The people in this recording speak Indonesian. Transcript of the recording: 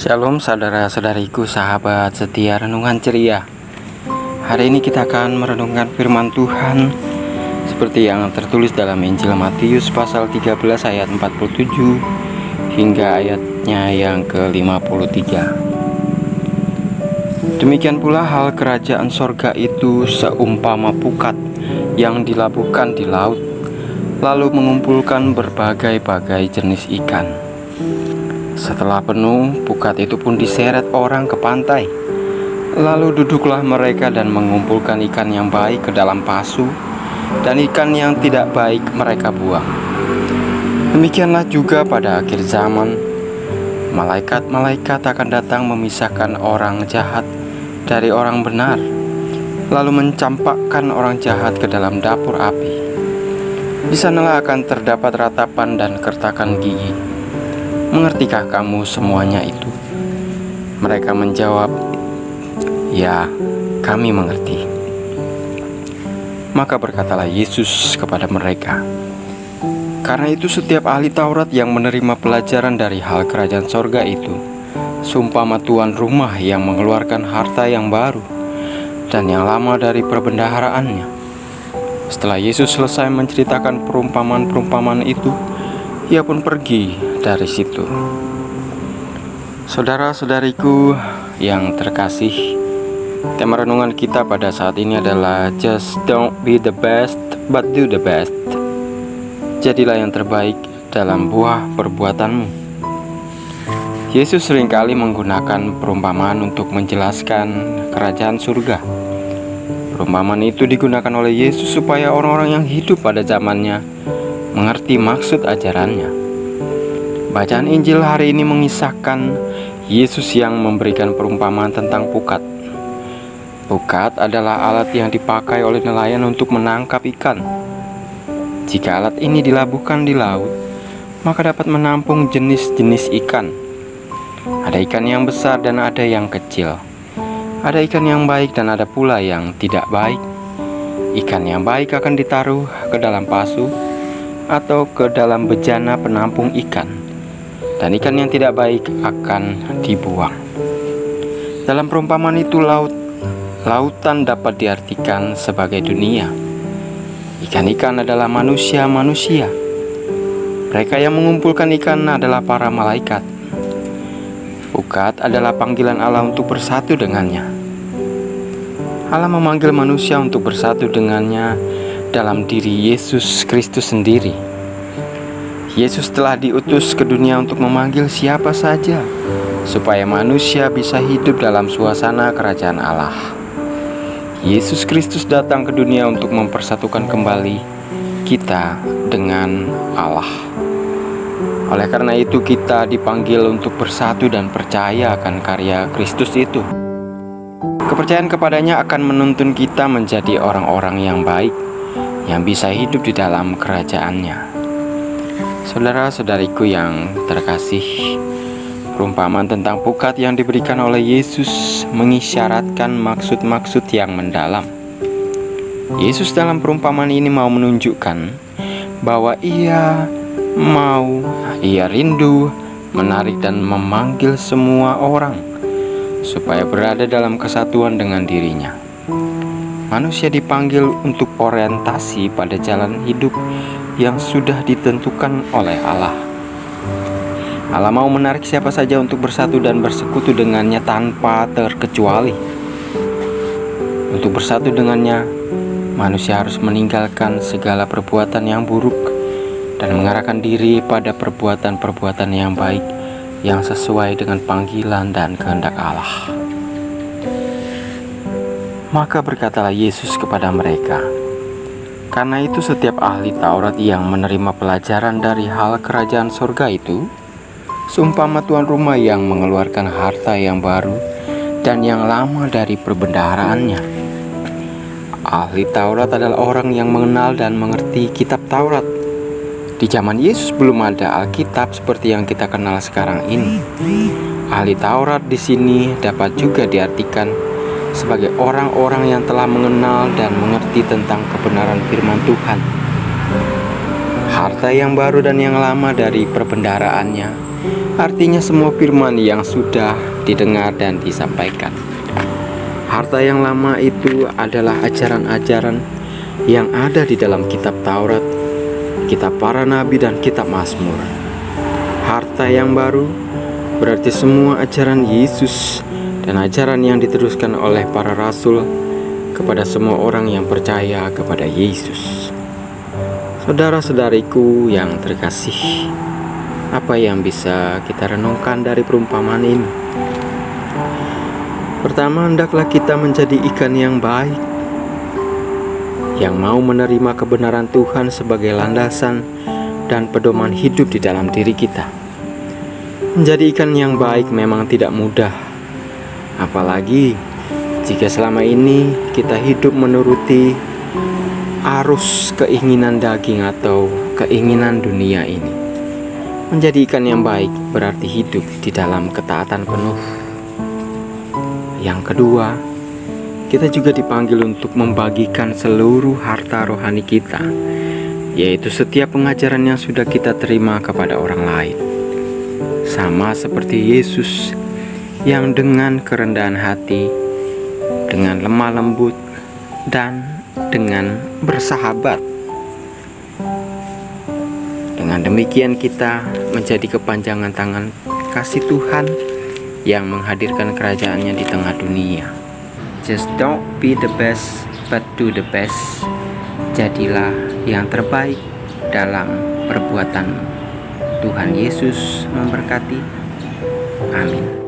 Shalom saudara-saudariku, sahabat setia renungan ceria. Hari ini kita akan merenungkan firman Tuhan seperti yang tertulis dalam Injil Matius pasal 13 ayat 47 hingga ayatnya yang ke-53. Demikian pula hal kerajaan sorga itu seumpama pukat yang dilabuhkan di laut, lalu mengumpulkan berbagai-bagai jenis ikan. Setelah penuh, pukat itu pun diseret orang ke pantai. Lalu duduklah mereka dan mengumpulkan ikan yang baik ke dalam pasu, dan ikan yang tidak baik mereka buang. Demikianlah juga pada akhir zaman, malaikat-malaikat akan datang memisahkan orang jahat dari orang benar, lalu mencampakkan orang jahat ke dalam dapur api. Di sanalah akan terdapat ratapan dan kertakan gigi. Mengertikah kamu semuanya itu? Mereka menjawab, "Ya, kami mengerti." Maka berkatalah Yesus kepada mereka, "Karena itu setiap ahli Taurat yang menerima pelajaran dari hal kerajaan sorga itu seumpama tuan rumah yang mengeluarkan harta yang baru dan yang lama dari perbendaharaannya." Setelah Yesus selesai menceritakan perumpamaan-perumpamaan itu, Ia pun pergi dari situ. Saudara-saudariku yang terkasih, tema renungan kita pada saat ini adalah Just don't be the best, but do the best. Jadilah yang terbaik dalam buah perbuatanmu. Yesus seringkali menggunakan perumpamaan untuk menjelaskan kerajaan surga. Perumpamaan itu digunakan oleh Yesus supaya orang-orang yang hidup pada zamannya mengerti maksud ajarannya. Bacaan Injil hari ini mengisahkan Yesus yang memberikan perumpamaan tentang pukat. Pukat adalah alat yang dipakai oleh nelayan untuk menangkap ikan. Jika alat ini dilabuhkan di laut, maka dapat menampung jenis-jenis ikan. Ada ikan yang besar dan ada yang kecil. Ada ikan yang baik dan ada pula yang tidak baik. Ikan yang baik akan ditaruh ke dalam pasu atau ke dalam bejana penampung ikan, dan ikan yang tidak baik akan dibuang. Dalam perumpamaan itu, lautan dapat diartikan sebagai dunia. Ikan-ikan adalah manusia-manusia. Mereka yang mengumpulkan ikan adalah para malaikat. Pukat adalah panggilan Allah untuk bersatu dengannya. Allah memanggil manusia untuk bersatu dengannya dalam diri Yesus Kristus sendiri. Yesus telah diutus ke dunia untuk memanggil siapa saja, supaya manusia bisa hidup dalam suasana kerajaan Allah. Yesus Kristus datang ke dunia untuk mempersatukan kembali kita dengan Allah. Oleh karena itu kita dipanggil untuk bersatu dan percaya akan karya Kristus itu. Kepercayaan kepadanya akan menuntun kita menjadi orang-orang yang baik, yang bisa hidup di dalam kerajaannya. Saudara-saudariku yang terkasih, perumpamaan tentang pukat yang diberikan oleh Yesus mengisyaratkan maksud-maksud yang mendalam. Yesus dalam perumpamaan ini mau menunjukkan bahwa Ia rindu menarik dan memanggil semua orang supaya berada dalam kesatuan dengan dirinya. Manusia dipanggil untuk orientasi pada jalan hidup yang sudah ditentukan oleh Allah. Allah mau menarik siapa saja untuk bersatu dan bersekutu dengannya tanpa terkecuali. Untuk bersatu dengannya, manusia harus meninggalkan segala perbuatan yang buruk dan mengarahkan diri pada perbuatan-perbuatan yang baik yang sesuai dengan panggilan dan kehendak Allah. Maka berkatalah Yesus kepada mereka, "Karena itu setiap ahli Taurat yang menerima pelajaran dari hal kerajaan surga itu seumpama tuan rumah yang mengeluarkan harta yang baru dan yang lama dari perbendaharaannya." Ahli Taurat adalah orang yang mengenal dan mengerti kitab Taurat. Di zaman Yesus belum ada Alkitab seperti yang kita kenal sekarang ini. Ahli Taurat di sini dapat juga diartikan sebagai orang-orang yang telah mengenal dan mengerti tentang kebenaran firman Tuhan. Harta yang baru dan yang lama dari perbendaharaannya artinya semua firman yang sudah didengar dan disampaikan. Harta yang lama itu adalah ajaran-ajaran yang ada di dalam kitab Taurat, kitab para nabi, dan kitab Mazmur. Harta yang baru berarti semua ajaran Yesus dan ajaran yang diteruskan oleh para rasul kepada semua orang yang percaya kepada Yesus. Saudara-saudariku yang terkasih, apa yang bisa kita renungkan dari perumpamaan ini? Pertama, hendaklah kita menjadi ikan yang baik, yang mau menerima kebenaran Tuhan sebagai landasan dan pedoman hidup di dalam diri kita. Menjadi ikan yang baik memang tidak mudah, apalagi jika selama ini kita hidup menuruti arus keinginan daging atau keinginan dunia ini. Menjadi ikan yang baik berarti hidup di dalam ketaatan penuh. Yang kedua, kita juga dipanggil untuk membagikan seluruh harta rohani kita, yaitu setiap pengajaran yang sudah kita terima kepada orang lain. Sama seperti Yesus yang dengan kerendahan hati, dengan lemah lembut, dan dengan bersahabat. Dengan demikian kita menjadi kepanjangan tangan kasih Tuhan yang menghadirkan kerajaannya di tengah dunia. Just don't be the best, but do the best. Jadilah yang terbaik dalam perbuatanmu. Tuhan Yesus memberkati. Amin.